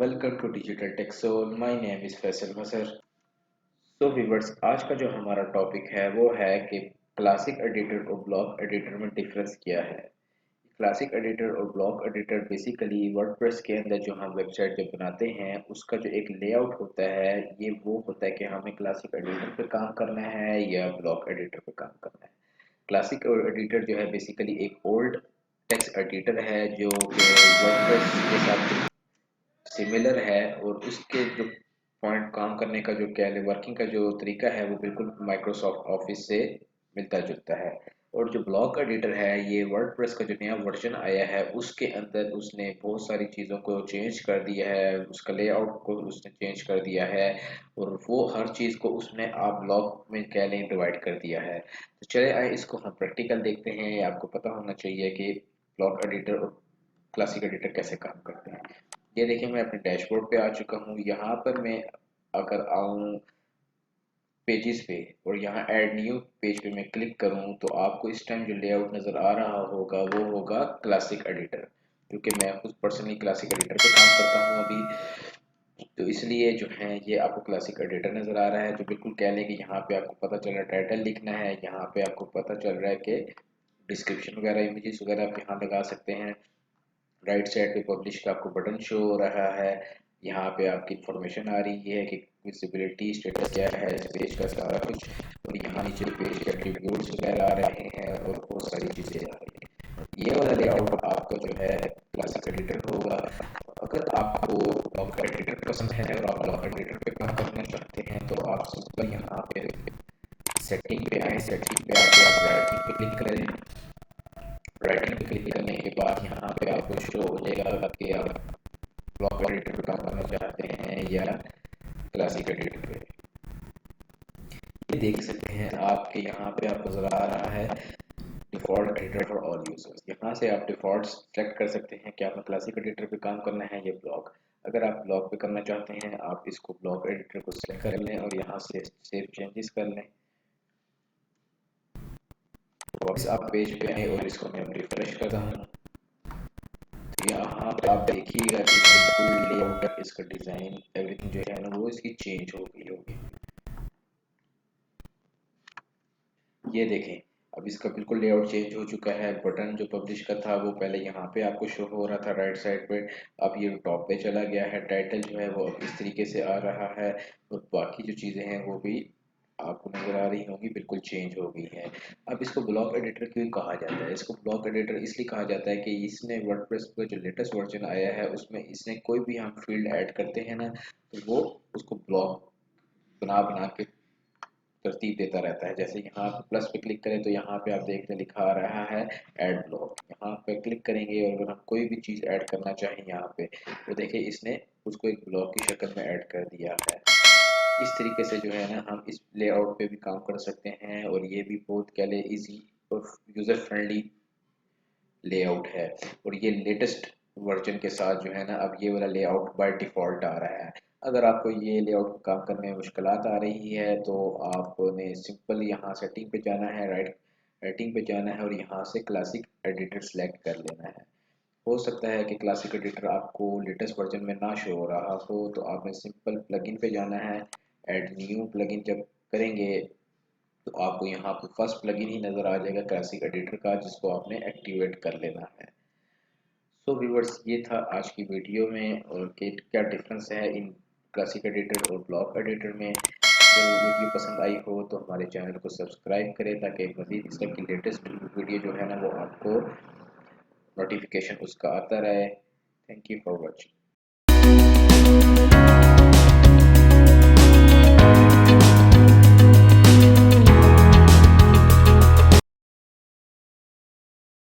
Welcome to digital tech soul. My name is Faisal Masar. So viewers, आज का जो हमारा टॉपिक है वो है कि क्लासिक एडिटर और ब्लॉक एडिटर में डिफरेंस क्या है। क्लासिक एडिटर और ब्लॉक एडिटर बेसिकली वर्डप्रेस के अंदर जो हम वेबसाइट जब बनाते हैं उसका जो एक लेआउट होता है, ये वो होता है कि हमें क्लासिक एडिटर पे काम करना है या ब्लॉक एडिटर पे काम करना है। क्लासिक एडिटर जो है बेसिकली एक ओल्ड टेक्स्ट एडिटर है जो कि वर्डप्रेस के साथ सिमिलर है, और उसके जो पॉइंट काम करने का जो क्या है वर्किंग का जो तरीका है वो बिल्कुल माइक्रोसॉफ्ट ऑफिस से मिलता जुलता है। और जो ब्लॉक एडिटर है ये वर्डप्रेस का जो नया वर्जन आया है उसके अंदर उसने बहुत सारी चीज़ों को चेंज कर दिया है, उसका लेआउट को उसने चेंज कर दिया है, और वो हर चीज़ को उसने आप ब्लॉक में कह लें डिवाइड कर दिया है। तो चले आए इसको हम प्रैक्टिकल देखते हैं। आपको पता होना चाहिए कि ब्लॉक एडिटर और क्लासिक एडिटर कैसे काम करते हैं। ये देखिए, मैं अपने डैशबोर्ड पे आ चुका हूँ। यहाँ पर मैं अगर आऊँ पेजेस पे और यहाँ ऐड न्यू पेज पे मैं क्लिक करूँ तो आपको इस टाइम जो लेआउट नज़र आ रहा होगा वो होगा क्लासिक एडिटर, क्योंकि मैं खुद पर्सनली क्लासिक एडिटर पे काम करता हूँ अभी। तो इसलिए जो है ये आपको क्लासिक एडिटर नज़र आ रहा है। तो बिल्कुल कह लें कि यहाँ पे आपको पता चल रहा है टाइटल लिखना है, यहाँ पे आपको पता चल रहा है कि डिस्क्रिप्शन वगैरह इमेजेस वगैरह आप यहाँ लगा सकते हैं। राइट साइड पे पब्लिश का आपको बटन शो हो रहा है। यहाँ पे आपकी इंफॉर्मेशन आ रही है कि विजिबिलिटी स्टेटस क्या है इस पेज का, सारा कुछ। और यहाँ नीचे पेज के एट्रीब्यूट्स वगैरह आ रहे हैं और बहुत सारी चीज़ें आ रही हैं। ये वाला लेआउट आपका जो है क्लासिक एडिटर होगा। अगर आपको ब्लॉक एडिटर पसंद है और आप ब्लॉक एडिटर पे काम करना चाहते हैं तो आप सिंपल यहाँ पे सेटिंग पे आए। सेटिंग पे आके आप राइटिंग पे क्लिक करें। राइटिंग पे क्लिक करने के बाद यहाँ पे आपको शो हो जाएगा कि आप ब्लॉक एडिटर पे काम करना चाहते हैं या क्लासिक एडिटर पे। ये देख सकते हैं आपके यहाँ पे आपको नजर आ रहा है default editor for all users. यहाँ से आप डिफ़ॉल्ट सेलेक्ट कर सकते हैं कि आपने क्लासिक एडिटर पे काम करना है या ब्लॉक। अगर आप ब्लॉक पे करना चाहते हैं आप इसको ब्लॉक एडिटर को सेलेक्ट कर लें और यहाँ से सेव चेंजेस कर लें। वापस आप पेज पे आए और इसको मैं रिफ्रेश करता हूँ तो यहाँ पे आप देखिएगा कि बिल्कुल लेआउट, इसका डिज़ाइन, एवरीथिंग जो है ना वो इसकी चेंज हो गई होगी। ये देखें, अब इसका बिल्कुल लेआउट चेंज हो चुका है। बटन जो पब्लिश का था वो पहले यहाँ पे आपको शो हो रहा था राइट साइड पे, अब ये टॉप पे चला गया है। टाइटल जो है वो अब इस तरीके से आ रहा है और बाकी जो चीज़ें हैं वो भी आपको नज़र आ रही होंगी, बिल्कुल चेंज हो गई है। अब इसको ब्लॉक एडिटर क्यों कहा जाता है? इसको ब्लॉक एडिटर इसलिए कहा जाता है कि इसने वर्डप्रेस का जो लेटेस्ट वर्जन आया है उसमें इसने कोई भी हम फील्ड ऐड करते हैं ना तो वो उसको ब्लॉक बना बना के तरतीब देता रहता है। जैसे यहाँ पे प्लस पे क्लिक करें तो यहाँ पे आप देखने लिखा आ रहा है ऐड ब्लॉक। यहाँ पे क्लिक करेंगे और अगर हम कोई भी चीज़ ऐड करना चाहें यहाँ पे तो देखिए इसने उसको एक ब्लॉक की शक्ल में ऐड कर दिया है। इस तरीके से जो है ना हम इस लेआउट पे भी काम कर सकते हैं और ये भी बहुत कह ले इजी और यूज़र फ्रेंडली लेआउट है। और ये लेटेस्ट वर्जन के साथ जो है ना अब ये वाला लेआउट बाय डिफ़ॉल्ट आ रहा है। अगर आपको ये लेआउट काम करने में मुश्किलात आ रही है तो आपने सिंपल यहाँ सेटिंग पे जाना है, राइटिंग पे जाना है और यहाँ से क्लासिक एडिटर सेलेक्ट कर लेना है। हो सकता है कि क्लासिक एडिटर आपको लेटेस्ट वर्जन में ना शो हो रहा हो तो आपने सिंपल प्लगइन पे जाना है। ऐड न्यू प्लगइन जब करेंगे तो आपको यहाँ पे फर्स्ट प्लगइन ही नज़र आ जाएगा क्लासिक एडिटर का, जिसको आपने एक्टिवेट कर लेना है। सो व्यूअर्स, ये था आज की वीडियो में और कि क्या डिफरेंस है इन क्लासिक एडिटर और ब्लॉक एडिटर में। अगर वीडियो पसंद आई हो तो हमारे चैनल को सब्सक्राइब करें ताकि मज़ीद इस तरह की लेटेस्ट वीडियो जो है ना वो आपको नोटिफिकेशन उसका आता रहे। Thank you for watching.